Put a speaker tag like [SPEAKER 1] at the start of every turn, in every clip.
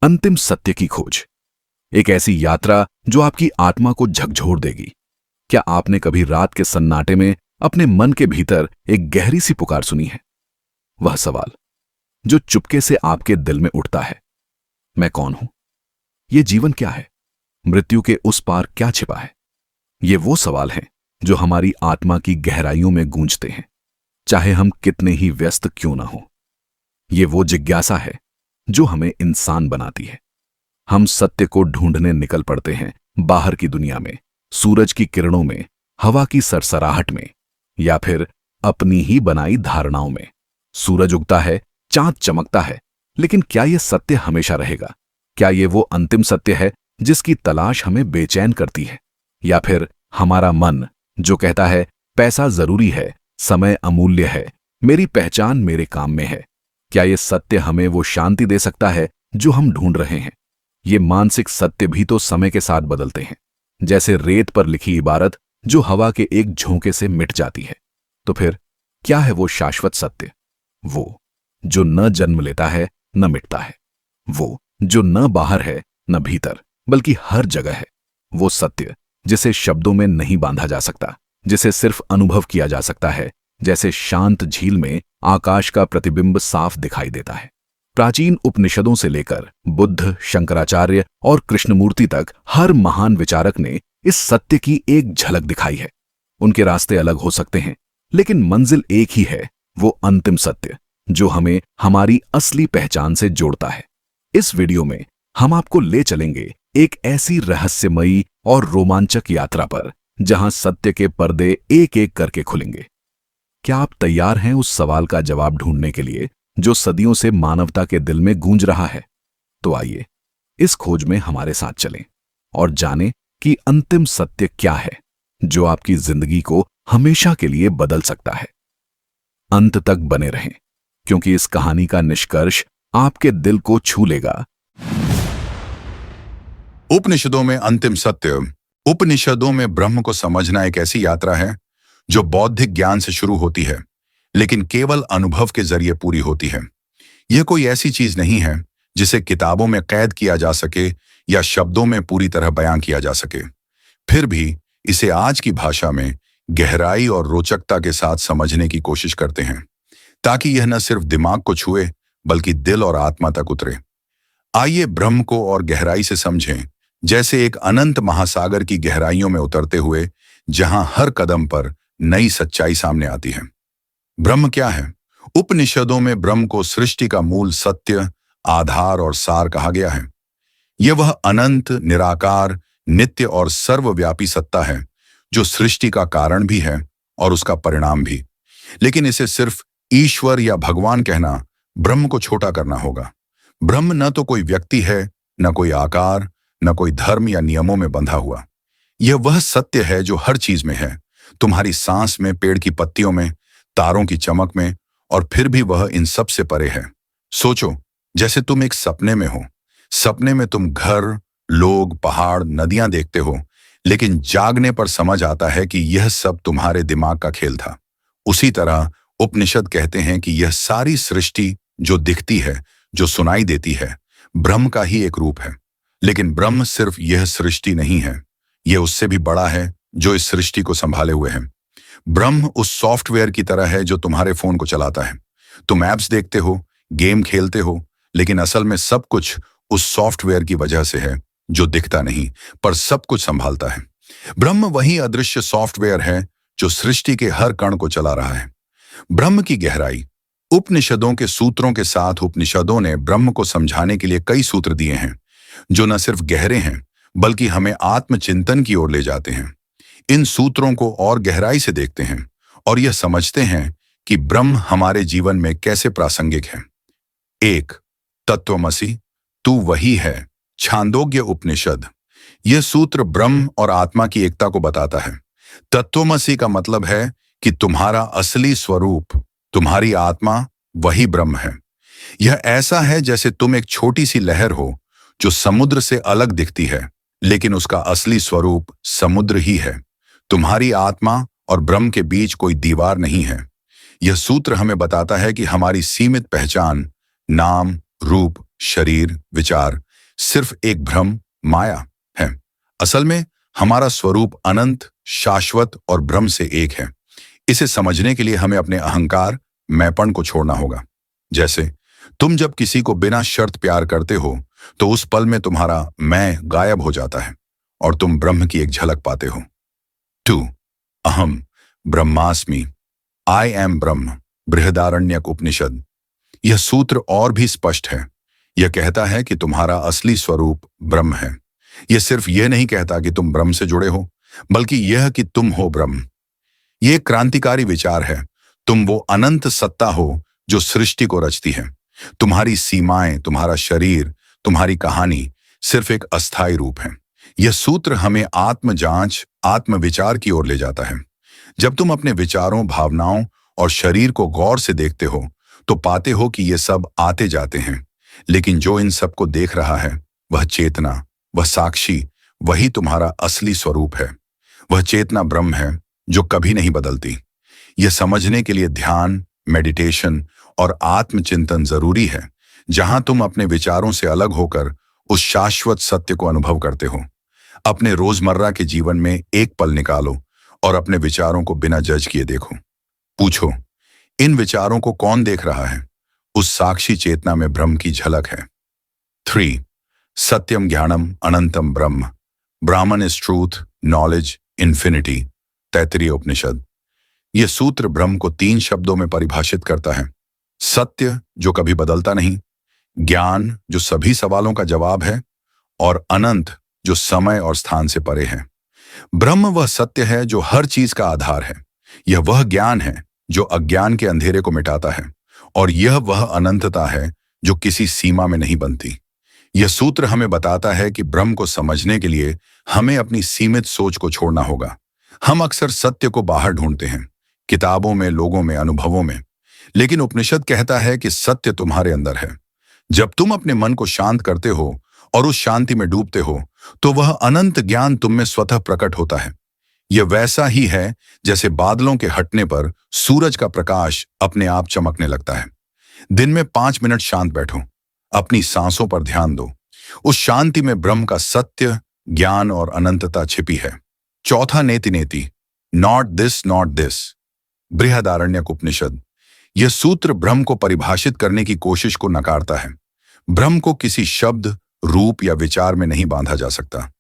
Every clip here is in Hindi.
[SPEAKER 1] अंतिम सत्य की खोज, एक ऐसी यात्रा जो आपकी आत्मा को झकझोर देगी। क्या आपने कभी रात के सन्नाटे में अपने मन के भीतर एक गहरी सी पुकार सुनी है? वह सवाल जो चुपके से आपके दिल में उठता है, मैं कौन हूं? ये जीवन क्या है? मृत्यु के उस पार क्या छिपा है? ये वो सवाल हैं जो हमारी आत्मा की गहराइयों में गूंजते हैं, चाहे हम कितने ही व्यस्त क्यों ना हो। ये वो जिज्ञासा है जो हमें इंसान बनाती है। हम सत्य को ढूंढने निकल पड़ते हैं, बाहर की दुनिया में, सूरज की किरणों में, हवा की सरसराहट में, या फिर अपनी ही बनाई धारणाओं में। सूरज उगता है, चांद चमकता है, लेकिन क्या यह सत्य हमेशा रहेगा? क्या ये वो अंतिम सत्य है जिसकी तलाश हमें बेचैन करती है? या फिर हमारा मन जो कहता है पैसा जरूरी है, समय अमूल्य है, मेरी पहचान मेरे काम में है? क्या ये सत्य हमें वो शांति दे सकता है जो हम ढूंढ रहे हैं? ये मानसिक सत्य भी तो समय के साथ बदलते हैं, जैसे रेत पर लिखी इबारत जो हवा के एक झोंके से मिट जाती है। तो फिर क्या है वो शाश्वत सत्य? वो जो न जन्म लेता है न मिटता है, वो जो न बाहर है न भीतर बल्कि हर जगह है। वो सत्य जिसे शब्दों में नहीं बांधा जा सकता, जिसे सिर्फ अनुभव किया जा सकता है, जैसे शांत झील में आकाश का प्रतिबिंब साफ दिखाई देता है। प्राचीन उपनिषदों से लेकर बुद्ध, शंकराचार्य और कृष्णमूर्ति तक हर महान विचारक ने इस सत्य की एक झलक दिखाई है। उनके रास्ते अलग हो सकते हैं, लेकिन मंजिल एक ही है, वो अंतिम सत्य जो हमें हमारी असली पहचान से जोड़ता है। इस वीडियो में हम आपको ले चलेंगे एक ऐसी रहस्यमयी और रोमांचक यात्रा पर जहां सत्य के पर्दे एक एक करके खुलेंगे। क्या आप तैयार हैं उस सवाल का जवाब ढूंढने के लिए जो सदियों से मानवता के दिल में गूंज रहा है? तो आइए इस खोज में हमारे साथ चलें और जानें कि अंतिम सत्य क्या है जो आपकी जिंदगी को हमेशा के लिए बदल सकता है। अंत तक बने रहें, क्योंकि इस कहानी का निष्कर्ष आपके दिल को छू लेगा।
[SPEAKER 2] उपनिषदों में अंतिम सत्य। उपनिषदों में ब्रह्म को समझना एक ऐसी यात्रा है जो बौद्धिक ज्ञान से शुरू होती है, लेकिन केवल अनुभव के जरिए पूरी होती है। यह कोई ऐसी चीज नहीं है जिसे किताबों में कैद किया जा सके या शब्दों में पूरी तरह बयां किया जा सके। फिर भी इसे आज की भाषा में गहराई और रोचकता के साथ समझने की कोशिश करते हैं, ताकि यह न सिर्फ दिमाग को छुए बल्कि दिल और आत्मा तक उतरे। आइए ब्रह्म को और गहराई से समझें, जैसे एक अनंत महासागर की गहराइयों में उतरते हुए, जहां हर कदम पर नई सच्चाई सामने आती है। ब्रह्म क्या है? उपनिषदों में ब्रह्म को सृष्टि का मूल सत्य, आधार और सार कहा गया है। यह वह अनंत, निराकार, नित्य और सर्वव्यापी सत्ता है जो सृष्टि का कारण भी है और उसका परिणाम भी। लेकिन इसे सिर्फ ईश्वर या भगवान कहना ब्रह्म को छोटा करना होगा। ब्रह्म न तो कोई व्यक्ति है, न कोई आकार, न कोई धर्म या नियमों में बंधा हुआ। यह वह सत्य है जो हर चीज में है, तुम्हारी सांस में, पेड़ की पत्तियों में, तारों की चमक में, और फिर भी वह इन सब से परे है। सोचो, जैसे तुम एक सपने में हो। सपने में तुम घर, लोग, पहाड़, नदियां देखते हो, लेकिन जागने पर समझ आता है कि यह सब तुम्हारे दिमाग का खेल था। उसी तरह उपनिषद कहते हैं कि यह सारी सृष्टि जो दिखती है, जो सुनाई देती है, ब्रह्म का ही एक रूप है। लेकिन ब्रह्म सिर्फ यह सृष्टि नहीं है, यह उससे भी बड़ा है जो इस सृष्टि को संभाले हुए है। ब्रह्म उस सॉफ्टवेयर की तरह है जो तुम्हारे फोन को चलाता है। तुम ऐप्स देखते हो, गेम खेलते हो, लेकिन असल में सब कुछ उस सॉफ्टवेयर की वजह से है जो दिखता नहीं पर सब कुछ संभालता है। ब्रह्म वही अदृश्य सॉफ्टवेयर है जो सृष्टि के हर कण को चला रहा है। ब्रह्म की गहराई। उपनिषदों के सूत्रों के साथ उपनिषदों ने ब्रह्म को समझाने के लिए कई सूत्र दिए हैं जो न सिर्फ गहरे हैं बल्कि हमें आत्मचिंतन की ओर ले जाते हैं। इन सूत्रों को और गहराई से देखते हैं और यह समझते हैं कि ब्रह्म हमारे जीवन में कैसे प्रासंगिक है। 1. तत्वमसि, तू वही है। छांदोग्य उपनिषद। यह सूत्र ब्रह्म और आत्मा की एकता को बताता है। तत्वमसि का मतलब है कि तुम्हारा असली स्वरूप, तुम्हारी आत्मा, वही ब्रह्म है। यह ऐसा है जैसे तुम एक छोटी सी लहर हो जो समुद्र से अलग दिखती है, लेकिन उसका असली स्वरूप समुद्र ही है। तुम्हारी आत्मा और ब्रह्म के बीच कोई दीवार नहीं है। यह सूत्र हमें बताता है कि हमारी सीमित पहचान, नाम, रूप, शरीर, विचार, सिर्फ एक भ्रम, माया है। असल में हमारा स्वरूप अनंत, शाश्वत और ब्रह्म से एक है। इसे समझने के लिए हमें अपने अहंकार, मैंपन को छोड़ना होगा। जैसे तुम जब किसी को बिना शर्त प्यार करते हो तो उस पल में तुम्हारा मैं गायब हो जाता है और तुम ब्रह्म की एक झलक पाते हो। 2. अहम ब्रह्मास्मि, आई एम ब्रह्म, बृहदारण्यक उपनिषद। यह सूत्र और भी स्पष्ट है। यह कहता है कि तुम्हारा असली स्वरूप ब्रह्म है। यह सिर्फ यह नहीं कहता कि तुम ब्रह्म से जुड़े हो, बल्कि यह कि तुम हो ब्रह्म। यह एक क्रांतिकारी विचार है। तुम वो अनंत सत्ता हो जो सृष्टि को रचती है। तुम्हारी सीमाएं, तुम्हारा शरीर, तुम्हारी कहानी सिर्फ एक अस्थायी रूप है। यह सूत्र हमें आत्म जांच, आत्म विचार की ओर ले जाता है। जब तुम अपने विचारों, भावनाओं और शरीर को गौर से देखते हो तो पाते हो कि ये सब आते जाते हैं, लेकिन जो इन सब को देख रहा है वह चेतना, वह साक्षी, वही तुम्हारा असली स्वरूप है। वह चेतना ब्रह्म है जो कभी नहीं बदलती। यह समझने के लिए ध्यान, मेडिटेशन और आत्मचिंतन जरूरी है, जहां तुम अपने विचारों से अलग होकर उस शाश्वत सत्य को अनुभव करते हो। अपने रोजमर्रा के जीवन में एक पल निकालो और अपने विचारों को बिना जज किए देखो। पूछो, इन विचारों को कौन देख रहा है? उस साक्षी चेतना में ब्रह्म की झलक है। 3. सत्यम ज्ञानम अनंतम ब्रह्म, Brahman is truth, knowledge, infinity, Taittiriya Upanishad. यह सूत्र ब्रह्म को 3 शब्दों में परिभाषित करता है। सत्य जो कभी बदलता नहीं, ज्ञान जो सभी सवालों का जवाब है, और अनंत जो समय और स्थान से परे है। ब्रह्म वह सत्य है जो हर चीज का आधार है। यह वह ज्ञान है जो अज्ञान के अंधेरे को मिटाता है, और यह वह अनंतता है जो किसी सीमा में नहीं बनती। यह सूत्र हमें बताता है कि ब्रह्म को समझने के लिए हमें अपनी सीमित सोच को छोड़ना होगा। हम अक्सर सत्य को बाहर ढूंढते हैं, किताबों में, लोगों में, अनुभवों में, लेकिन उपनिषद कहता है कि सत्य तुम्हारे अंदर है। जब तुम अपने मन को शांत करते हो और उस शांति में डूबते हो तो वह अनंत ज्ञान तुम में स्वतः प्रकट होता है। यह वैसा ही है जैसे बादलों के हटने पर सूरज का प्रकाश अपने आप चमकने लगता है। दिन में 5 मिनट शांत बैठो, अपनी सांसों पर ध्यान दो। उस शांति में ब्रह्म का सत्य, ज्ञान और अनंतता छिपी है। 4. नेति नेति, नॉट दिस, बृहदारण्यक उपनिषद। यह सूत्र ब्रह्म को परिभाषित करने की कोशिश को नकारता है। ब्रह्म को किसी शब्द, रूप या विचार में नहीं बांधा जा सकता।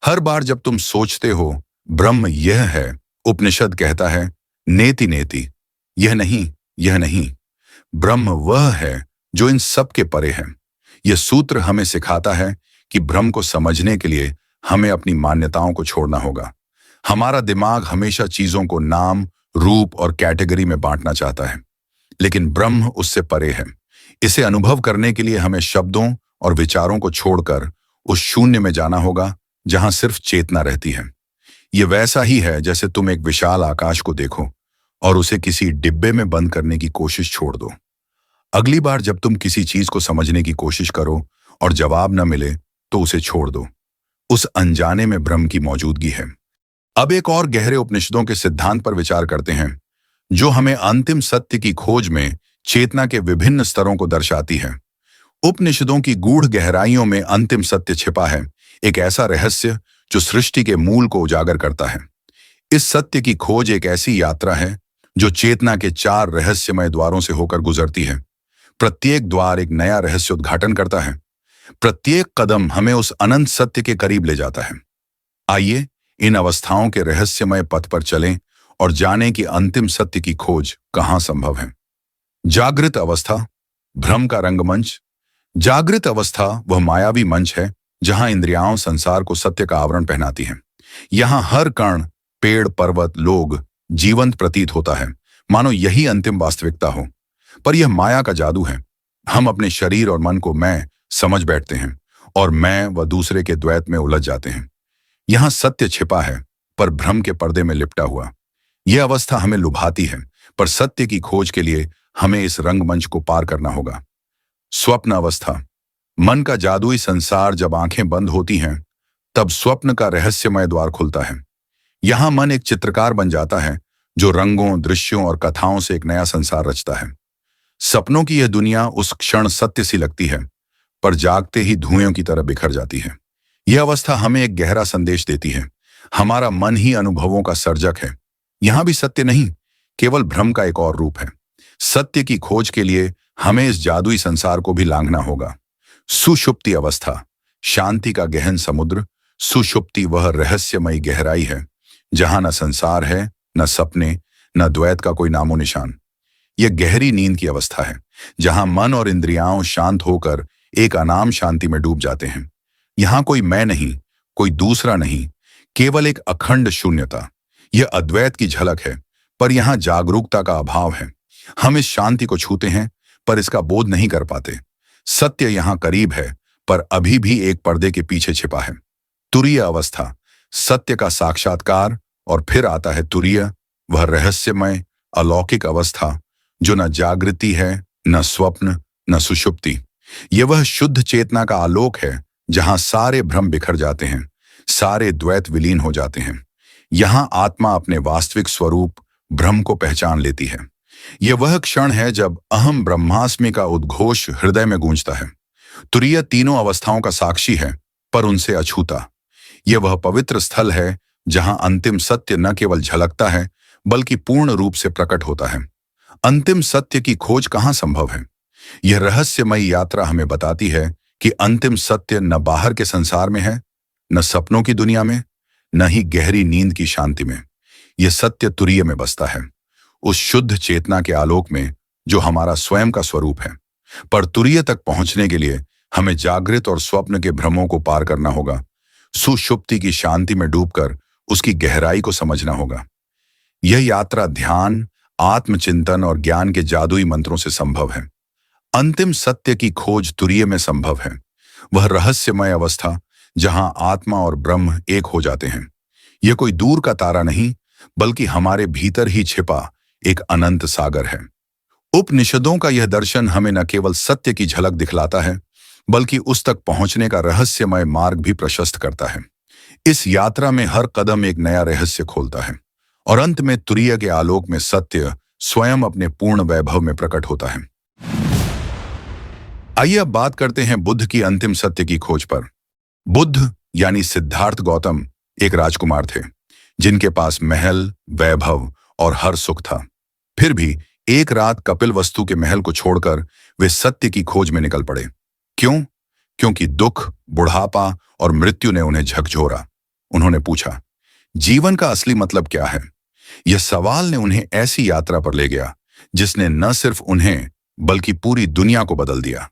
[SPEAKER 2] हर बार जब तुम सोचते हो ब्रह्म यह है, उपनिषद कहता है नेति नेति, यह नहीं, ब्रह्म वह है जो इन सब के परे है। यह सूत्र हमें सिखाता है कि ब्रह्म को समझने के लिए हमें अपनी मान्यताओं को छोड़ना होगा। हमारा दिमाग हमेशा चीजों को नाम, रूप और कैटेगरी में बांटना चाहता है, लेकिन ब्रह्म उससे परे है। इसे अनुभव करने के लिए हमें शब्दों और विचारों को छोड़कर उस शून्य में जाना होगा जहां सिर्फ चेतना रहती है। यह वैसा ही है जैसे तुम एक विशाल आकाश को देखो और उसे किसी डिब्बे में बंद करने की कोशिश छोड़ दो। अगली बार जब तुम किसी चीज को समझने की कोशिश करो और जवाब न मिले तो उसे छोड़ दो। उस अनजाने में ब्रह्म की मौजूदगी है। अब एक और गहरे उपनिषदों के सिद्धांत पर विचार करते हैं, जो हमें अंतिम सत्य की खोज में चेतना के विभिन्न स्तरों को दर्शाती है। उपनिषदों की गूढ़ गहराइयों में अंतिम सत्य छिपा है, एक ऐसा रहस्य जो सृष्टि के मूल को उजागर करता है। इस सत्य की खोज एक ऐसी यात्रा है जो चेतना के 4 रहस्यमय द्वारों से होकर गुजरती है। प्रत्येक द्वार एक नया रहस्य उद्घाटन करता है। प्रत्येक कदम हमें उस अनंत सत्य के करीब ले जाता है। आइए इन अवस्थाओं के रहस्यमय पथ पर चलें और जानें कि अंतिम सत्य की खोज कहां संभव है। जागृत अवस्था, भ्रम का रंगमंच। जागृत अवस्था वह मायावी मंच है जहां इंद्रियां संसार को सत्य का आवरण पहनाती हैं। यहां हर कण, पेड़, पर्वत, लोग जीवंत प्रतीत होता है, मानो यही अंतिम वास्तविकता हो। पर यह माया का जादू है। हम अपने शरीर और मन को मैं समझ बैठते हैं और मैं व दूसरे के द्वैत में उलझ जाते हैं। यहां सत्य छिपा है पर भ्रम के पर्दे में लिपटा हुआ। यह अवस्था हमें लुभाती है, पर सत्य की खोज के लिए हमें इस रंगमंच को पार करना होगा। स्वप्न अवस्था, मन का जादुई संसार जब आंखें बंद होती हैं तब स्वप्न का रहस्यमय द्वार खुलता है। यहां मन एक चित्रकार बन जाता है जो रंगों, दृश्यों और कथाओं से एक नया संसार रचता है। सपनों की यह दुनिया उस क्षण सत्य सी लगती है, पर जागते ही धुएं की तरह बिखर जाती है। यह अवस्था हमें एक गहरा संदेश देती है। हमारा मन ही अनुभवों का सर्जक है। यहां भी सत्य नहीं, केवल भ्रम का एक और रूप है। सत्य की खोज के लिए हमें इस जादुई संसार को भी लांघना होगा। सुषुप्ति अवस्था, शांति का गहन समुद्र। सुषुप्ति वह रहस्यमयी गहराई है जहां न संसार है, न सपने, न द्वैत का कोई नामो निशान। यह गहरी नींद की अवस्था है जहां मन और इंद्रियां शांत होकर एक अनाम शांति में डूब जाते हैं। यहां कोई मैं नहीं, कोई दूसरा नहीं, केवल एक अखंड शून्यता। यह अद्वैत की झलक है, पर यहां जागरूकता का अभाव है। हम इस शांति को छूते हैं पर इसका बोध नहीं कर पाते। सत्य यहां करीब है पर अभी भी एक पर्दे के पीछे छिपा है। तुरीय अवस्था, सत्य का साक्षात्कार। और फिर आता है तुरीय, वह रहस्यमय अलौकिक अवस्था जो न जागृति है, न स्वप्न, न सुषुप्ति। यह वह शुद्ध चेतना का आलोक है जहां सारे भ्रम बिखर जाते हैं, सारे द्वैत विलीन हो जाते हैं। यहां आत्मा अपने वास्तविक स्वरूप ब्रह्म को पहचान लेती है। यह वह क्षण है जब अहम ब्रह्मास्मि का उद्घोष हृदय में गूंजता है। तुरीय तीनों अवस्थाओं का साक्षी है पर उनसे अछूता। यह वह पवित्र स्थल है जहां अंतिम सत्य न केवल झलकता है बल्कि पूर्ण रूप से प्रकट होता है। अंतिम सत्य की खोज कहां संभव है? यह रहस्यमयी यात्रा हमें बताती है कि अंतिम सत्य न बाहर के संसार में है, न सपनों की दुनिया में, न ही गहरी नींद की शांति में। यह सत्य तुरीय में बसता है, उस शुद्ध चेतना के आलोक में जो हमारा स्वयं का स्वरूप है। पर तुरीय तक पहुंचने के लिए हमें जागृत और स्वप्न के भ्रमों को पार करना होगा। सुषुप्ति की शांति में डूबकर उसकी गहराई को समझना होगा। यह यात्रा ध्यान, आत्मचिंतन और ज्ञान के जादुई मंत्रों से संभव है। अंतिम सत्य की खोज तुरीय में संभव है, वह रहस्यमय अवस्था जहां आत्मा और ब्रह्म एक हो जाते हैं। यह कोई दूर का तारा नहीं बल्कि हमारे भीतर ही छिपा एक अनंत सागर है। उपनिषदों का यह दर्शन हमें न केवल सत्य की झलक दिखलाता है बल्कि उस तक पहुंचने का रहस्यमय मार्ग भी प्रशस्त करता है। इस यात्रा में हर कदम एक नया रहस्य खोलता है और अंत में तुरीय के आलोक में सत्य स्वयं अपने पूर्ण वैभव में प्रकट होता है। आइए अब बात करते हैं बुद्ध की अंतिम सत्य की खोज पर। बुद्ध यानी सिद्धार्थ गौतम एक राजकुमार थे जिनके पास महल, वैभव और हर सुख था। फिर भी एक रात कपिलवस्तु के महल को छोड़कर वे सत्य की खोज में निकल पड़े। क्यों? क्योंकि दुख, बुढ़ापा और मृत्यु ने उन्हें झकझोरा। उन्होंने पूछा, जीवन का असली मतलब क्या है? यह सवाल ने उन्हें ऐसी यात्रा पर ले गया जिसने न सिर्फ उन्हें बल्कि पूरी दुनिया को बदल दिया।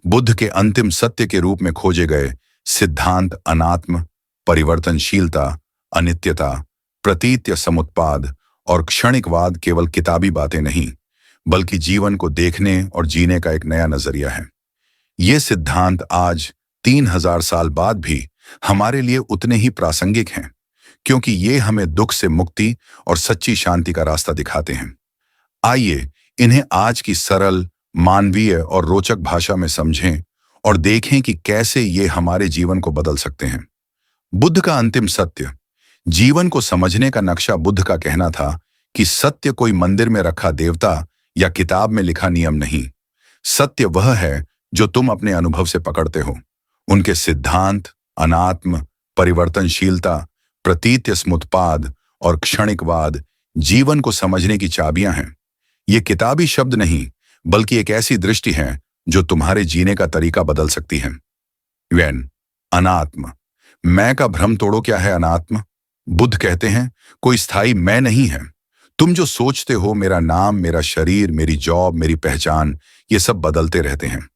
[SPEAKER 2] बुद्ध के अंतिम सत्य के रूप में खोजे गए सिद्धांत अनात्म, परिवर्तनशीलता, अनित्यता, प्रतीत्य समुत्पाद और क्षणिकवाद केवल किताबी बातें नहीं बल्कि जीवन को देखने और जीने का एक नया नजरिया है। ये सिद्धांत आज 3000 साल बाद भी हमारे लिए उतने ही प्रासंगिक हैं क्योंकि ये हमें दुख से मुक्ति और सच्ची शांति का रास्ता दिखाते हैं। आइए इन्हें आज की सरल, मानवीय और रोचक भाषा में समझें और देखें कि कैसे ये हमारे जीवन को बदल सकते हैं। बुद्ध का अंतिम सत्य। जीवन को समझने का नक्शा बुद्ध का कहना था कि सत्य कोई मंदिर में रखा देवता या किताब में लिखा नियम नहीं। सत्य वह है जो तुम अपने अनुभव से पकड़ते हो। उनके सिद्धांत अनात्म, परिवर्तनशीलता, प्रतीत्य समुत्पाद और क्षणिकवाद जीवन को समझने की चाबियां हैं। ये किताबी शब्द नहीं बल्कि एक ऐसी दृष्टि है जो तुम्हारे जीने का तरीका बदल सकती है। अनात्म। मैं का भ्रम तोड़ो। क्या है अनात्म? बुद्ध कहते हैं कोई स्थायी मैं नहीं है। तुम जो सोचते हो, मेरा नाम, मेरा शरीर, मेरी जॉब, मेरी पहचान, ये सब बदलते रहते हैं।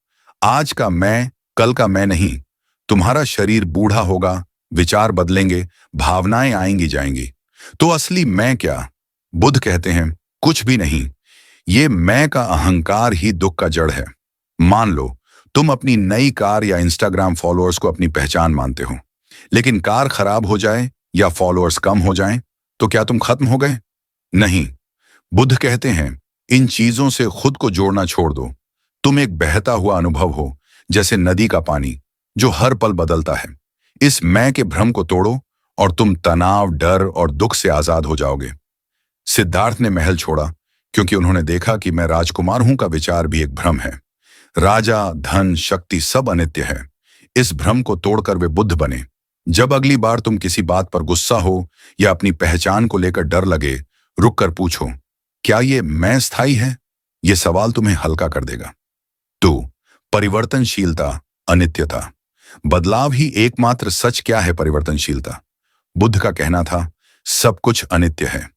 [SPEAKER 2] आज का मैं कल का मैं नहीं। तुम्हारा शरीर बूढ़ा होगा, विचार बदलेंगे, भावनाएं आएंगी जाएंगी। तो असली मैं क्या? बुद्ध कहते हैं कुछ भी नहीं। ये मैं का अहंकार ही दुख का जड़ है। मान लो तुम अपनी नई कार या इंस्टाग्राम फॉलोअर्स को अपनी पहचान मानते हो, लेकिन कार खराब हो जाए या फॉलोअर्स कम हो जाएं, तो क्या तुम खत्म हो गए? नहीं। बुद्ध कहते हैं इन चीजों से खुद को जोड़ना छोड़ दो। तुम एक बहता हुआ अनुभव हो, जैसे नदी का पानी जो हर पल बदलता है। इस मैं के भ्रम को तोड़ो और तुम तनाव, डर और दुख से आजाद हो जाओगे। सिद्धार्थ ने महल छोड़ा क्योंकि उन्होंने देखा कि मैं राजकुमार हूं का विचार भी एक भ्रम है। राजा, धन, शक्ति सब अनित्य है। इस भ्रम को तोड़कर वे बुद्ध बने। जब अगली बार तुम किसी बात पर गुस्सा हो या अपनी पहचान को लेकर डर लगे, रुक कर पूछो, क्या ये मैं स्थायी है? ये सवाल तुम्हें हल्का कर देगा। 2. परिवर्तनशीलता, अनित्यता। बदलाव ही एकमात्र सच। क्या है परिवर्तनशीलता? बुद्ध का कहना था, सब कुछ अनित्य है।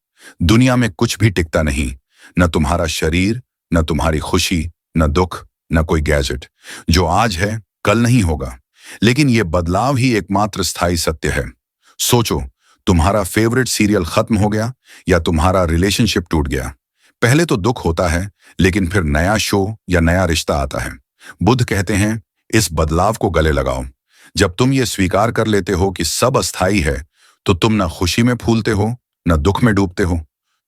[SPEAKER 2] दुनिया में कुछ भी टिकता नहीं, न तुम्हारा शरीर, न तुम्हारी खुशी, न दुख, न कोई गैजेट। जो आज है कल नहीं होगा, लेकिन यह बदलाव ही एकमात्र स्थायी सत्य है। सोचो, तुम्हारा फेवरेट सीरियल खत्म हो गया या तुम्हारा रिलेशनशिप टूट गया। पहले तो दुख होता है, लेकिन फिर नया शो या नया रिश्ता आता है। बुद्ध कहते हैं, इस बदलाव को गले लगाओ। जब तुम ये स्वीकार कर लेते हो कि सब अस्थायी है, तो तुम न खुशी में फूलते हो, न दुख में डूबते हो।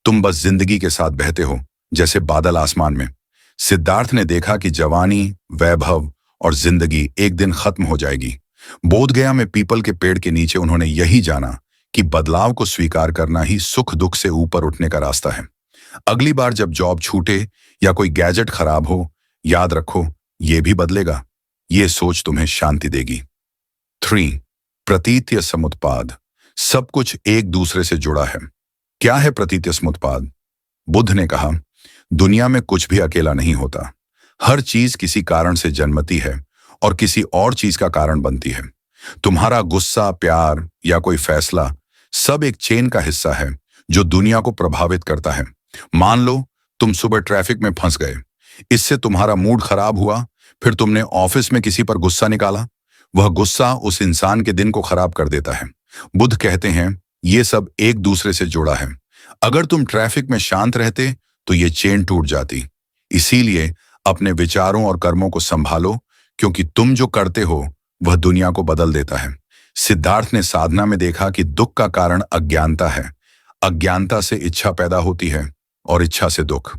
[SPEAKER 2] तुम बस जिंदगी के साथ बहते हो, जैसे बादल आसमान में। सिद्धार्थ ने देखा कि जवानी, वैभव और जिंदगी एक दिन खत्म हो जाएगी। बोधगया में पीपल के पेड़ के नीचे उन्होंने यही जाना कि बदलाव को स्वीकार करना ही सुख दुख से ऊपर उठने का रास्ता है। अगली बार जब जॉब छूटे या कोई गैजेट खराब हो, याद रखो, ये भी बदलेगा। ये सोच तुम्हें शांति देगी। 3. प्रतीत्य समुत्पाद। सब कुछ एक दूसरे से जुड़ा है। क्या है प्रतीत्य समुत्पाद? बुद्ध ने कहा, दुनिया में कुछ भी अकेला नहीं होता। हर चीज किसी कारण से जन्मती है और किसी और चीज का कारण बनती है। तुम्हारा गुस्सा, प्यार या कोई फैसला सब एक चेन का हिस्सा है जो दुनिया को प्रभावित करता है। मान लो तुम सुबह ट्रैफिक में फंस गए, इससे तुम्हारा मूड खराब हुआ, फिर तुमने ऑफिस में किसी पर गुस्सा निकाला, वह गुस्सा उस इंसान के दिन को खराब कर देता है। बुद्ध कहते हैं, ये सब एक दूसरे से जुड़ा है। अगर तुम ट्रैफिक में शांत रहते तो ये चेन टूट जाती। इसीलिए अपने विचारों और कर्मों को संभालो, क्योंकि तुम जो करते हो वह दुनिया को बदल देता है। सिद्धार्थ ने साधना में देखा कि दुख का कारण अज्ञानता है। अज्ञानता से इच्छा पैदा होती है और इच्छा से दुख।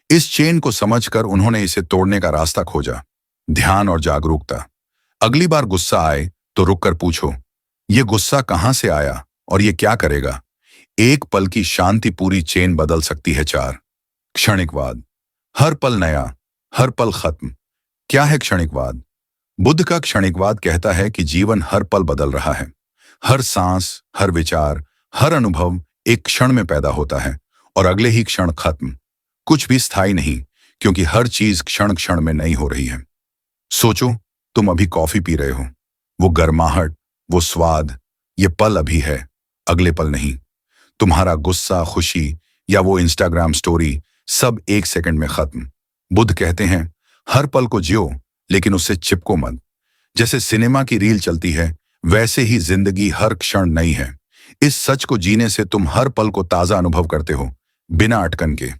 [SPEAKER 2] इस चेन को समझकर उन्होंने इसे तोड़ने का रास्ता खोजा। ध्यान और जागरूकता। अगली बार गुस्सा आए तो रुककर पूछो, ये गुस्सा कहां से आया और ये क्या करेगा? एक पल की शांति पूरी चेन बदल सकती है। 4. क्षणिकवाद। हर पल नया, हर पल खत्म। क्या है क्षणिकवाद? बुद्ध का क्षणिकवाद कहता है कि जीवन हर पल बदल रहा है। हर सांस, हर विचार, हर अनुभव एक क्षण में पैदा होता है और अगले ही क्षण खत्म। कुछ भी स्थायी नहीं, क्योंकि हर चीज क्षण क्षण में नई हो रही है। सोचो, तुम अभी कॉफी पी रहे हो। वो गर्माहट, वो स्वाद, ये पल अभी है, अगले पल नहीं। तुम्हारा गुस्सा, खुशी या वो इंस्टाग्राम स्टोरी सब एक सेकंड में खत्म। बुद्ध कहते हैं, हर पल को जियो, लेकिन उससे चिपको मत। जैसे सिनेमा की रील चलती है, वैसे ही जिंदगी हर क्षण नई है। इस सच को जीने से तुम हर पल को ताजा अनुभव करते हो, बिना अटकन के।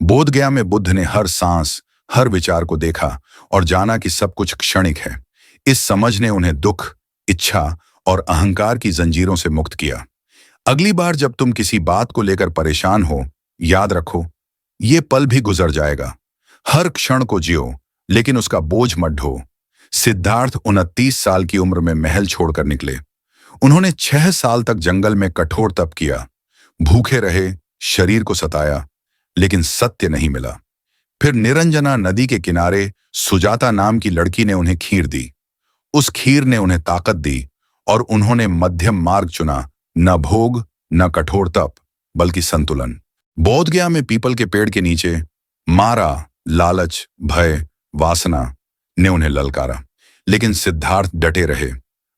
[SPEAKER 2] बोधगया में बुद्ध ने हर सांस, हर विचार को देखा और जाना कि सब कुछ क्षणिक है। इस समझ ने उन्हें दुख, इच्छा और अहंकार की जंजीरों से मुक्त किया। अगली बार जब तुम किसी बात को लेकर परेशान हो, याद रखो, ये पल भी गुजर जाएगा। हर क्षण को जियो, लेकिन उसका बोझ मत ढो। सिद्धार्थ 29 साल की उम्र में महल छोड़कर निकले। उन्होंने 6 साल तक जंगल में कठोर तप किया, भूखे रहे, शरीर को सताया, लेकिन सत्य नहीं मिला। फिर निरंजना नदी के किनारे सुजाता नाम की लड़की ने उन्हें खीर दी। उस खीर ने उन्हें ताकत दी और उन्होंने मध्यम मार्ग चुना, न भोग, न कठोर तप, बल्कि संतुलन। बोधगया में पीपल के पेड़ के नीचे मारा, लालच, भय, वासना ने उन्हें ललकारा, लेकिन सिद्धार्थ डटे रहे।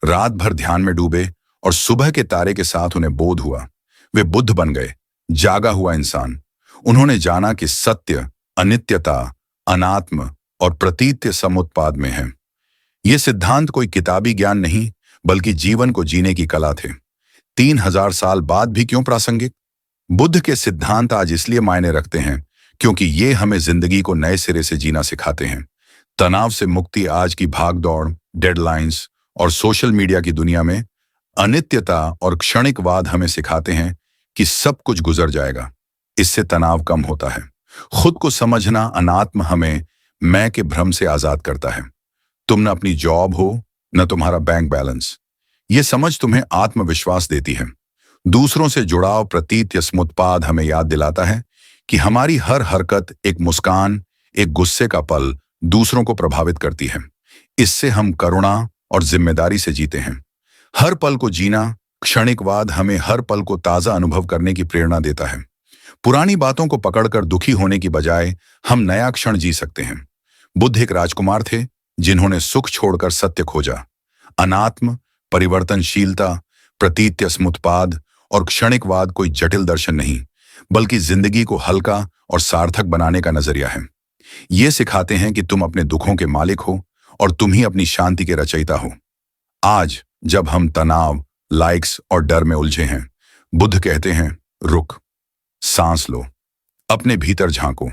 [SPEAKER 2] रात भर ध्यान में डूबे और सुबह के तारे के साथ उन्हें बोध हुआ। वे बुद्ध बन गए, जागा हुआ इंसान। उन्होंने जाना कि सत्य, अनित्यता, अनात्म और प्रतीत्य समुत्पाद में है। ये सिद्धांत कोई किताबी ज्ञान नहीं, बल्कि जीवन को जीने की कला थे। 3000 साल बाद भी क्यों प्रासंगिक? बुद्ध के सिद्धांत आज इसलिए मायने रखते हैं क्योंकि ये हमें जिंदगी को नए सिरे से जीना सिखाते हैं। तनाव से मुक्ति आज की भागदौड़, डेडलाइंस और सोशल मीडिया की दुनिया में। अनित्यता और क्षणिकवाद हमें सिखाते हैं कि सब कुछ गुजर जाएगा। इससे तनाव कम होता है। खुद को समझना, अनात्म हमें मैं के भ्रम से आजाद करता है। तुम न अपनी जॉब हो, न तुम्हारा बैंक बैलेंस। ये समझ तुम्हें आत्मविश्वास देती है। दूसरों से जुड़ाव, प्रतीत्य समुत्पाद हमें याद दिलाता है कि हमारी हर हरकत एक मुस्कान, एक गुस्से का पल दूसरों को प्रभावित करती है। इससे हम करुणा और जिम्मेदारी से जीते हैं। हर पल को जीना, क्षणिकवाद हमें हर पल को ताजा अनुभव करने की प्रेरणा देता है। पुरानी बातों को पकड़कर दुखी होने की बजाय हम नया क्षण जी सकते हैं। बुद्ध एक राजकुमार थे जिन्होंने सुख छोड़कर सत्य खोजा। अनात्म, परिवर्तनशीलता, प्रतीत्य समुत्पाद और क्षणिकवाद कोई जटिल दर्शन नहीं, बल्कि जिंदगी को हल्का और सार्थक बनाने का नजरिया है। ये सिखाते हैं कि तुम अपने दुखों के मालिक हो और तुम ही अपनी शांति के रचयिता हो। आज जब हम तनाव, लाइक्स और डर में उलझे हैं, बुद्ध कहते हैं, रुक, सांस लो, अपने भीतर झांको।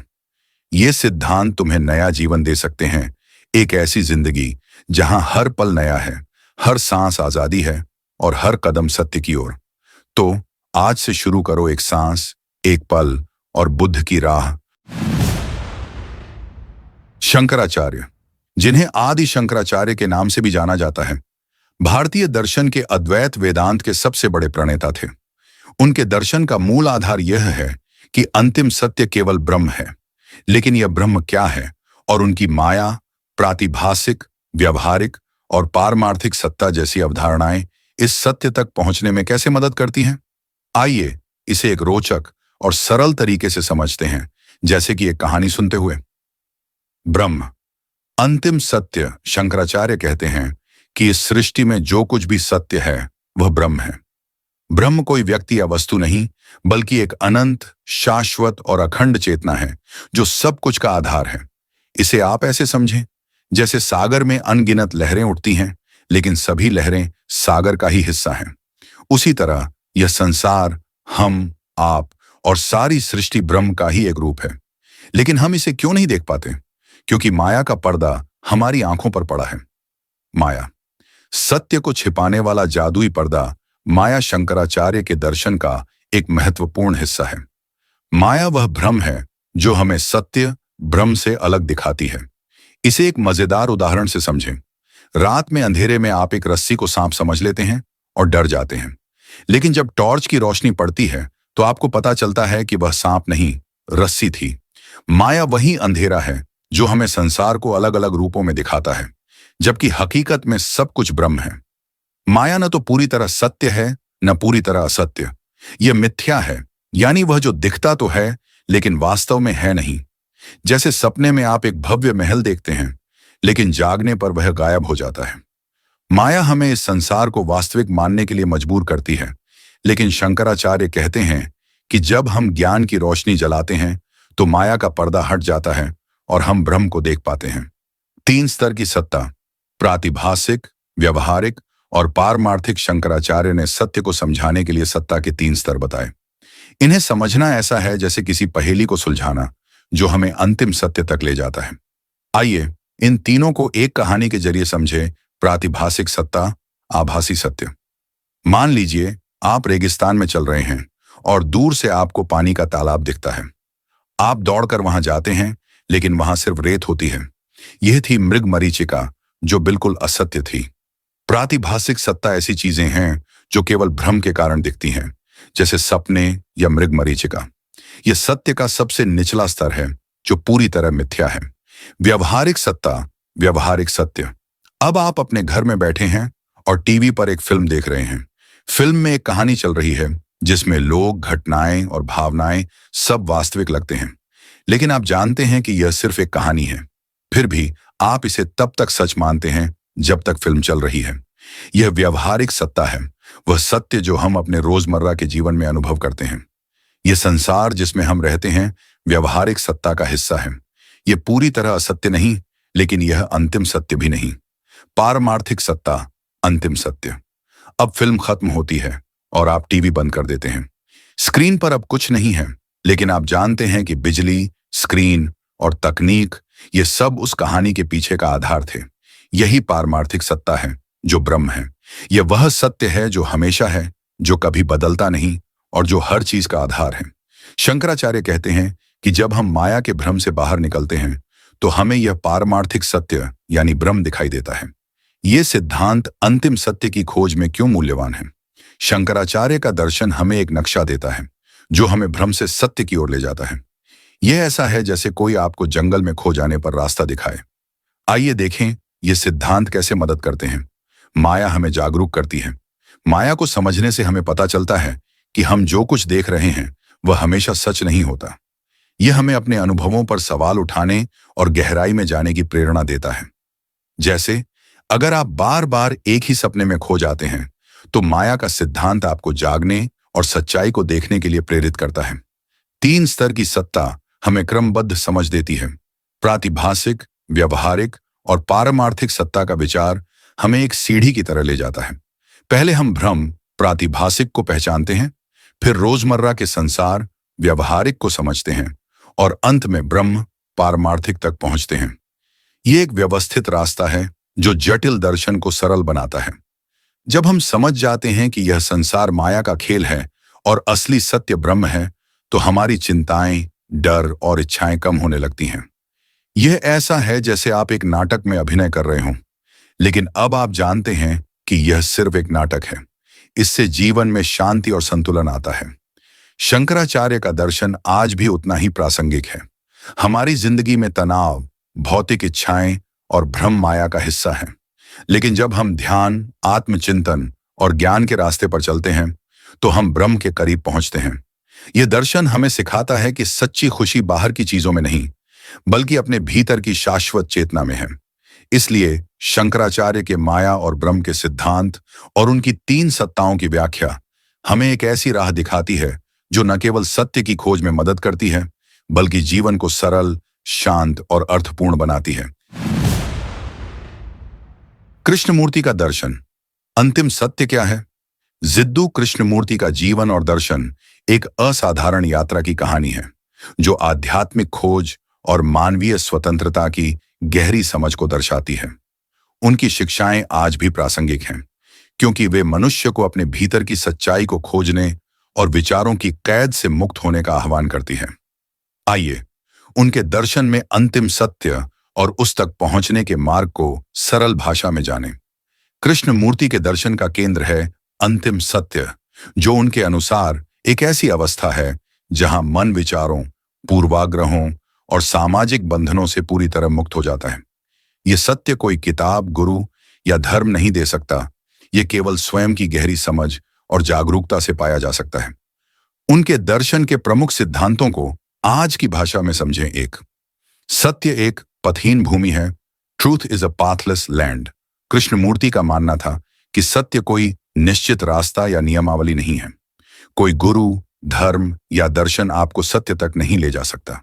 [SPEAKER 2] ये सिद्धांत तुम्हें नया जीवन दे सकते हैं, एक ऐसी जिंदगी जहां हर पल नया है, हर सांस आजादी है और हर कदम सत्य की ओर। तो आज से शुरू करो एक सांस, एक पल और बुद्ध की राह। शंकराचार्य, जिन्हें आदि शंकराचार्य के नाम से भी जाना जाता है, भारतीय दर्शन के अद्वैत वेदांत के सबसे बड़े प्रणेता थे। उनके दर्शन का मूल आधार यह है कि अंतिम सत्य केवल ब्रह्म है। लेकिन यह ब्रह्म क्या है और उनकी माया, प्रातिभासिक, व्यवहारिक और पारमार्थिक सत्ता जैसी अवधारणाएं इस सत्य तक पहुंचने में कैसे मदद करती हैं? आइए इसे एक रोचक और सरल तरीके से समझते हैं, जैसे कि एक कहानी सुनते हुए। ब्रह्म, अंतिम सत्य। शंकराचार्य कहते हैं कि इस सृष्टि में जो कुछ भी सत्य है वह ब्रह्म है। ब्रह्म कोई व्यक्ति या वस्तु नहीं, बल्कि एक अनंत, शाश्वत और अखंड चेतना है जो सब कुछ का आधार है। इसे आप ऐसे समझें जैसे सागर में अनगिनत लहरें उठती हैं, लेकिन सभी लहरें सागर का ही हिस्सा हैं। उसी तरह यह संसार, हम, आप और सारी सृष्टि ब्रह्म का ही एक रूप है। लेकिन हम इसे क्यों नहीं देख पाते? क्योंकि माया का पर्दा हमारी आंखों पर पड़ा है। माया, सत्य को छिपाने वाला जादुई पर्दा, माया शंकराचार्य के दर्शन का एक महत्वपूर्ण हिस्सा है। माया वह भ्रम है जो हमें सत्य भ्रम से अलग दिखाती है। इसे एक मजेदार उदाहरण से समझें। रात में अंधेरे में आप एक रस्सी को सांप समझ लेते हैं और डर जाते हैं। लेकिन जब टॉर्च की रोशनी पड़ती है तो आपको पता चलता है कि वह सांप नहीं, रस्सी थी। माया वही अंधेरा है जो हमें संसार को अलग अलग रूपों में दिखाता है, जबकि हकीकत में सब कुछ ब्रह्म है। माया न तो पूरी तरह सत्य है, न पूरी तरह असत्य। यह मिथ्या है, यानी वह जो दिखता तो है लेकिन वास्तव में है नहीं। जैसे सपने में आप एक भव्य महल देखते हैं, लेकिन जागने पर वह गायब हो जाता है। माया हमें इस संसार को वास्तविक मानने के लिए मजबूर करती है, लेकिन शंकराचार्य कहते हैं कि जब हम ज्ञान की रोशनी जलाते हैं तो माया का पर्दा हट जाता है और हम ब्रह्म को देख पाते हैं। 3 स्तर की सत्ता, प्रातिभासिक, व्यवहारिक और पारमार्थिक। शंकराचार्य ने सत्य को समझाने के लिए सत्ता के 3 स्तर बताए। इन्हें समझना ऐसा है जैसे किसी पहेली को सुलझाना जो हमें अंतिम सत्य तक ले जाता है। आइए इन तीनों को एक कहानी के जरिए समझे। प्रातिभासिक सत्ता, आभासी सत्य। मान लीजिए आप रेगिस्तान में चल रहे हैं और दूर से आपको पानी का तालाब दिखता है। आप दौड़कर वहां जाते हैं, लेकिन वहां सिर्फ रेत होती है। यह थी मृग मरीचिका, जो बिल्कुल असत्य थी। प्रातिभासिक सत्ता ऐसी चीजें हैं जो केवल भ्रम के कारण दिखती हैं, जैसे सपने या मृग मरीचिका। यह सत्य का सबसे निचला स्तर है जो पूरी तरह मिथ्या है। व्यवहारिक सत्ता, व्यवहारिक सत्य। अब आप अपने घर में बैठे हैं और टीवी पर एक फिल्म देख रहे हैं। फिल्म में एक कहानी चल रही है जिसमें लोग, घटनाएं और भावनाएं सब वास्तविक लगते हैं, लेकिन आप जानते हैं कि यह सिर्फ एक कहानी है। फिर भी आप इसे तब तक सच मानते हैं जब तक फिल्म चल रही है। यह व्यवहारिक सत्ता है, वह सत्य जो हम अपने रोजमर्रा के जीवन में अनुभव करते हैं। यह संसार जिसमें हम रहते हैं व्यवहारिक सत्ता का हिस्सा है। यह पूरी तरह असत्य नहीं, लेकिन यह अंतिम सत्य भी नहीं। पारमार्थिक सत्ता, अंतिम सत्य। अब फिल्म खत्म होती है और आप टीवी बंद कर देते हैं। स्क्रीन पर अब कुछ नहीं है, लेकिन आप जानते हैं कि बिजली, स्क्रीन और तकनीक, ये सब उस कहानी के पीछे का आधार थे। यही पारमार्थिक सत्ता है जो ब्रह्म है। यह वह सत्य है जो हमेशा है, जो कभी बदलता नहीं और जो हर चीज का आधार है। शंकराचार्य कहते हैं कि जब हम माया के भ्रम से बाहर निकलते हैं तो हमें यह पारमार्थिक सत्य यानी ब्रह्म दिखाई देता है। यह सिद्धांत अंतिम सत्य की खोज में क्यों मूल्यवान है? शंकराचार्य का दर्शन हमें एक नक्शा देता है जो हमें भ्रम से सत्य की ओर ले जाता है। यह ऐसा है जैसे कोई आपको जंगल में खो जाने पर रास्ता दिखाए। आइए देखें ये सिद्धांत कैसे मदद करते हैं। माया हमें जागरूक करती है। माया को समझने से हमें पता चलता है कि हम जो कुछ देख रहे हैं वह हमेशा सच नहीं होता। यह हमें अपने अनुभवों पर सवाल उठाने और गहराई में जाने की प्रेरणा देता है। जैसे अगर आप बार बार एक ही सपने में खो जाते हैं तो माया का सिद्धांत आपको जागने और सच्चाई को देखने के लिए प्रेरित करता है। 3 स्तर की सत्ता हमें क्रमबद्ध समझ देती है। प्रातिभासिक, व्यवहारिक और पारमार्थिक सत्ता का विचार हमें एक सीढ़ी की तरह ले जाता है। पहले हम भ्रम, प्रातिभासिक को पहचानते हैं, फिर रोजमर्रा के संसार, व्यवहारिक को समझते हैं और अंत में ब्रह्म, पारमार्थिक तक पहुंचते हैं। ये एक व्यवस्थित रास्ता है जो जटिल दर्शन को सरल बनाता है। जब हम समझ जाते हैं कि यह संसार माया का खेल है और असली सत्य ब्रह्म है, तो हमारी चिंताएं, डर और इच्छाएं कम होने लगती हैं। यह ऐसा है जैसे आप एक नाटक में अभिनय कर रहे हों, लेकिन अब आप जानते हैं कि यह सिर्फ एक नाटक है। इससे जीवन में शांति और संतुलन आता है। शंकराचार्य का दर्शन आज भी उतना ही प्रासंगिक है। हमारी जिंदगी में तनाव, भौतिक इच्छाएं और भ्रम माया का हिस्सा है, लेकिन जब हम ध्यान, आत्मचिंतन और ज्ञान के रास्ते पर चलते हैं तो हम ब्रह्म के करीब पहुंचते हैं। यह दर्शन हमें सिखाता है कि सच्ची खुशी बाहर की चीजों में नहीं, बल्कि अपने भीतर की शाश्वत चेतना में है। इसलिए शंकराचार्य के माया और ब्रह्म के सिद्धांत और उनकी 3 सत्ताओं की व्याख्या हमें एक ऐसी राह दिखाती है जो न केवल सत्य की खोज में मदद करती है, बल्कि जीवन को सरल, शांत और अर्थपूर्ण बनाती है। कृष्णमूर्ति का दर्शन, अंतिम सत्य क्या है? जिद्दू कृष्णमूर्ति का जीवन और दर्शन एक असाधारण यात्रा की कहानी है, जो आध्यात्मिक खोज और मानवीय स्वतंत्रता की गहरी समझ को दर्शाती है। उनकी शिक्षाएं आज भी प्रासंगिक हैं, क्योंकि वे मनुष्य को अपने भीतर की सच्चाई को खोजने और विचारों की कैद से मुक्त होने का आह्वान करती है। आइए उनके दर्शन में अंतिम सत्य और उस तक पहुंचने के मार्ग को सरल भाषा में जानें। कृष्णमूर्ति के दर्शन का केंद्र है अंतिम सत्य, जो उनके अनुसार एक ऐसी अवस्था है जहां मन विचारों, पूर्वाग्रहों और सामाजिक बंधनों से पूरी तरह मुक्त हो जाता है। यह सत्य कोई किताब, गुरु या धर्म नहीं दे सकता। यह केवल स्वयं की गहरी समझ और जागरूकता से पाया जा सकता है। उनके दर्शन के प्रमुख सिद्धांतों को आज की भाषा में समझें। 1, सत्य एक पथहीन भूमि है। Truth is a pathless land. Krishnamurti का मानना था कि सत्य कोई निश्चित रास्ता या नियमावली नहीं है। कोई गुरु, धर्म या दर्शन आपको सत्य तक नहीं ले जा सकता।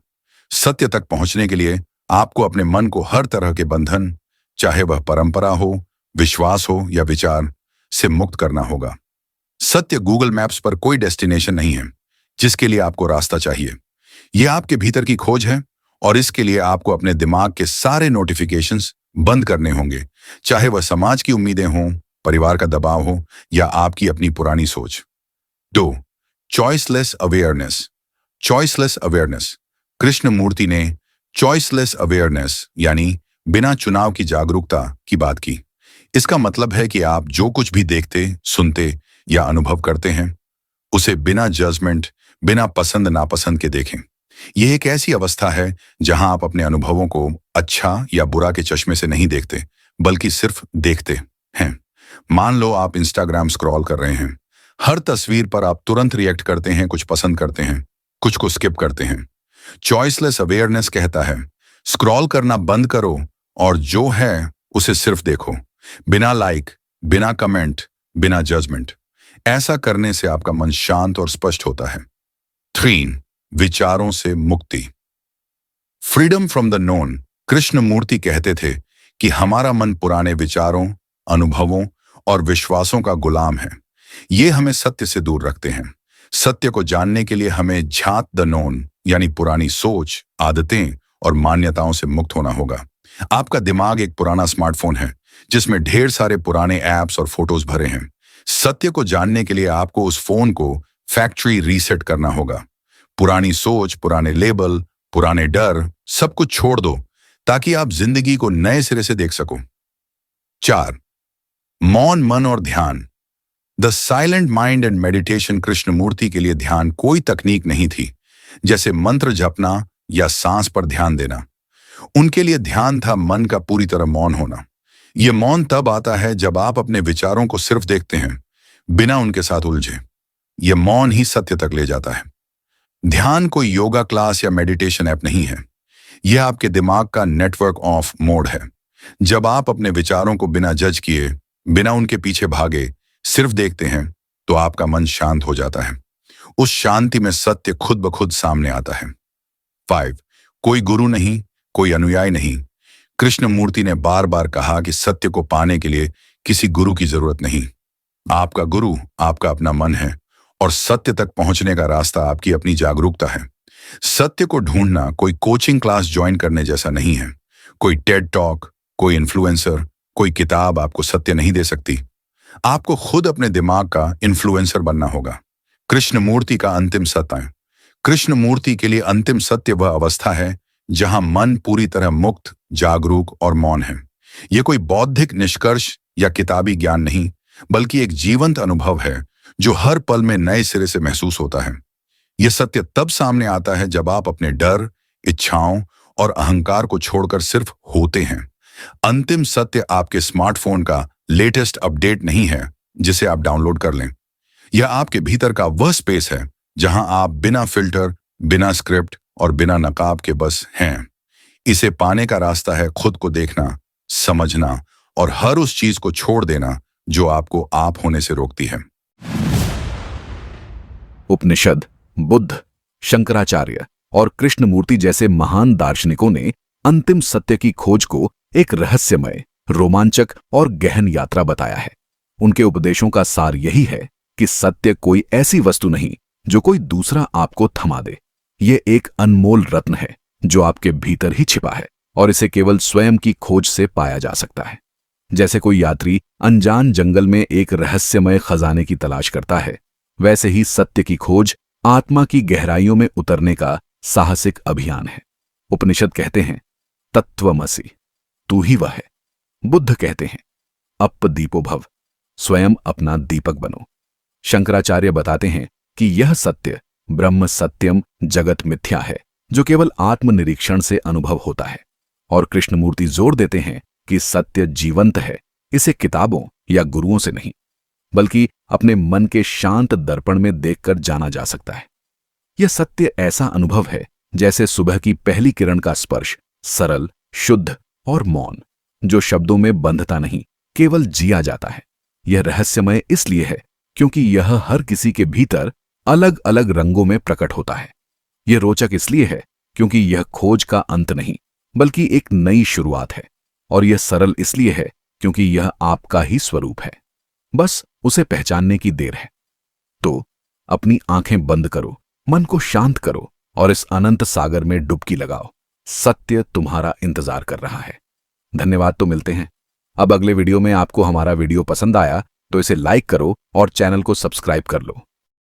[SPEAKER 2] सत्य तक पहुंचने के लिए आपको अपने मन को हर तरह के बंधन, चाहे वह परंपरा हो, विश्वास हो या विचार, से मुक्त करना होगा। सत्य गूगल मैप्स पर कोई डेस्टिनेशन नहीं है जिसके लिए आपको रास्ता चाहिए। यह आपके भीतर की खोज है और इसके लिए आपको अपने दिमाग के सारे नोटिफिकेशंस बंद करने होंगे, चाहे वह समाज की उम्मीदें हों, परिवार का दबाव हो या आपकी अपनी पुरानी सोच। 2, choiceless awareness. Choiceless awareness. Krishnamurti ने चॉइसलेस अवेयरनेस यानी बिना चुनाव की जागरूकता की बात की। इसका मतलब है कि आप जो कुछ भी देखते, सुनते या अनुभव करते हैं, उसे बिना जजमेंट, बिना पसंद नापसंद के देखें। यह एक ऐसी अवस्था है जहां आप अपने अनुभवों को अच्छा या बुरा के चश्मे से नहीं देखते, बल्कि सिर्फ देखते हैं। मान लो आप इंस्टाग्राम स्क्रॉल कर रहे हैं। हर तस्वीर पर आप तुरंत रिएक्ट करते हैं, कुछ पसंद करते हैं, कुछ को स्किप करते हैं। चॉइसलेस अवेयरनेस कहता है, स्क्रॉल करना बंद करो और जो है उसे सिर्फ देखो, बिना लाइक, बिना कमेंट, बिना जजमेंट। ऐसा करने से आपका मन शांत और स्पष्ट होता है। 3, विचारों से मुक्ति। Freedom from the known. Krishnamurti कहते थे कि हमारा मन पुराने विचारों, अनुभवों और विश्वासों का गुलाम है। ये हमें सत्य से दूर रखते हैं। सत्य को जानने के लिए हमें झात द नोन यानी पुरानी सोच, आदतें और मान्यताओं से मुक्त होना होगा। आपका दिमाग एक पुराना स्मार्टफोन है जिसमें ढेर सारे पुराने ऐप्स और फोटोज भरे हैं। सत्य को जानने के लिए आपको उस फोन को फैक्ट्री रीसेट करना होगा। पुरानी सोच, पुराने लेबल, पुराने डर, सब कुछ छोड़ दो ताकि आप जिंदगी को नए सिरे से देख सको। 4, मौन मन और ध्यान। The silent mind and meditation. Krishnamurti के लिए ध्यान कोई तकनीक नहीं थी, जैसे मंत्र जपना या सांस पर ध्यान देना। उनके लिए ध्यान था मन का पूरी तरह मौन होना। यह मौन तब आता है जब आप अपने विचारों को सिर्फ देखते हैं, बिना उनके साथ उलझे। यह मौन ही सत्य तक ले जाता है। ध्यान कोई योगा क्लास या मेडिटेशन ऐप नहीं है। यह आपके दिमाग का नेटवर्क ऑफ मोड है। जब आप अपने विचारों को बिना जज किए, बिना उनके पीछे भागे सिर्फ देखते हैं, तो आपका मन शांत हो जाता है। उस शांति में सत्य खुद ब खुद सामने आता है। 5. कोई गुरु नहीं, कोई अनुयायी नहीं। कृष्णमूर्ति ने बार बार कहा कि सत्य को पाने के लिए किसी गुरु की जरूरत नहीं। आपका गुरु आपका अपना मन है और सत्य तक पहुंचने का रास्ता आपकी अपनी जागरूकता है। सत्य को ढूंढना कोई कोचिंग क्लास ज्वाइन करने जैसा नहीं है। कोई टेड टॉक, कोई इन्फ्लुएंसर, कोई किताब आपको सत्य नहीं दे सकती। आपको खुद अपने दिमाग का इन्फ्लुएंसर बनना होगा। कृष्णमूर्ति का अंतिम सत्य। कृष्णमूर्ति के लिए अंतिम सत्य वह अवस्था है जहां मन पूरी तरह मुक्त, जागरूक और मौन है। यह कोई बौद्धिक निष्कर्ष या किताबी ज्ञान नहीं, बल्कि एक जीवंत अनुभव है जो हर पल में नए सिरे से महसूस होता है। यह सत्य तब सामने आता है जब आप अपने डर, इच्छाओं और अहंकार को छोड़कर सिर्फ होते हैं। अंतिम सत्य आपके स्मार्टफोन का लेटेस्ट अपडेट नहीं है जिसे आप डाउनलोड कर लें। यह आपके भीतर का वह स्पेस है जहां आप बिना फिल्टर, बिना स्क्रिप्ट और बिना नकाब के बस हैं। इसे पाने का रास्ता है खुद को देखना, समझना और हर उस चीज को छोड़ देना जो आपको आप होने से रोकती है।
[SPEAKER 1] उपनिषद, बुद्ध, शंकराचार्य और कृष्णमूर्ति जैसे महान दार्शनिकों ने अंतिम सत्य की खोज को एक रहस्यमय, रोमांचक और गहन यात्रा बताया है। उनके उपदेशों का सार यही है कि सत्य कोई ऐसी वस्तु नहीं जो कोई दूसरा आपको थमा दे। ये एक अनमोल रत्न है जो आपके भीतर ही छिपा है और इसे केवल स्वयं की खोज से पाया जा सकता है। जैसे कोई यात्री अनजान जंगल में एक रहस्यमय खजाने की तलाश करता है, वैसे ही सत्य की खोज आत्मा की गहराइयों में उतरने का साहसिक अभियान है। उपनिषद कहते हैं, तत्वमसि, तू ही वह है। बुद्ध कहते हैं, अप्प दीपो भव, स्वयं अपना दीपक बनो। शंकराचार्य बताते हैं कि यह सत्य ब्रह्म सत्यम जगत मिथ्या है जो केवल आत्मनिरीक्षण से अनुभव होता है। और कृष्णमूर्ति जोर देते हैं कि सत्य जीवंत है, इसे किताबों या गुरुओं से नहीं, बल्कि अपने मन के शांत दर्पण में देखकर जाना जा सकता है। यह सत्य ऐसा अनुभव है जैसे सुबह की पहली किरण का स्पर्श, सरल, शुद्ध और मौन, जो शब्दों में बंधता नहीं, केवल जिया जाता है। यह रहस्यमय इसलिए है क्योंकि यह हर किसी के भीतर अलग अलग रंगों में प्रकट होता है। यह रोचक इसलिए है क्योंकि यह खोज का अंत नहीं, बल्कि एक नई शुरुआत है। और यह सरल इसलिए है क्योंकि यह आपका ही स्वरूप है, बस उसे पहचानने की देर है। तो अपनी आंखें बंद करो, मन को शांत करो और इस अनंत सागर में डुबकी लगाओ। सत्य तुम्हारा इंतजार कर रहा है। धन्यवाद। तो मिलते हैं अब अगले वीडियो में। आपको हमारा वीडियो पसंद आया तो इसे लाइक करो और चैनल को सब्सक्राइब कर लो।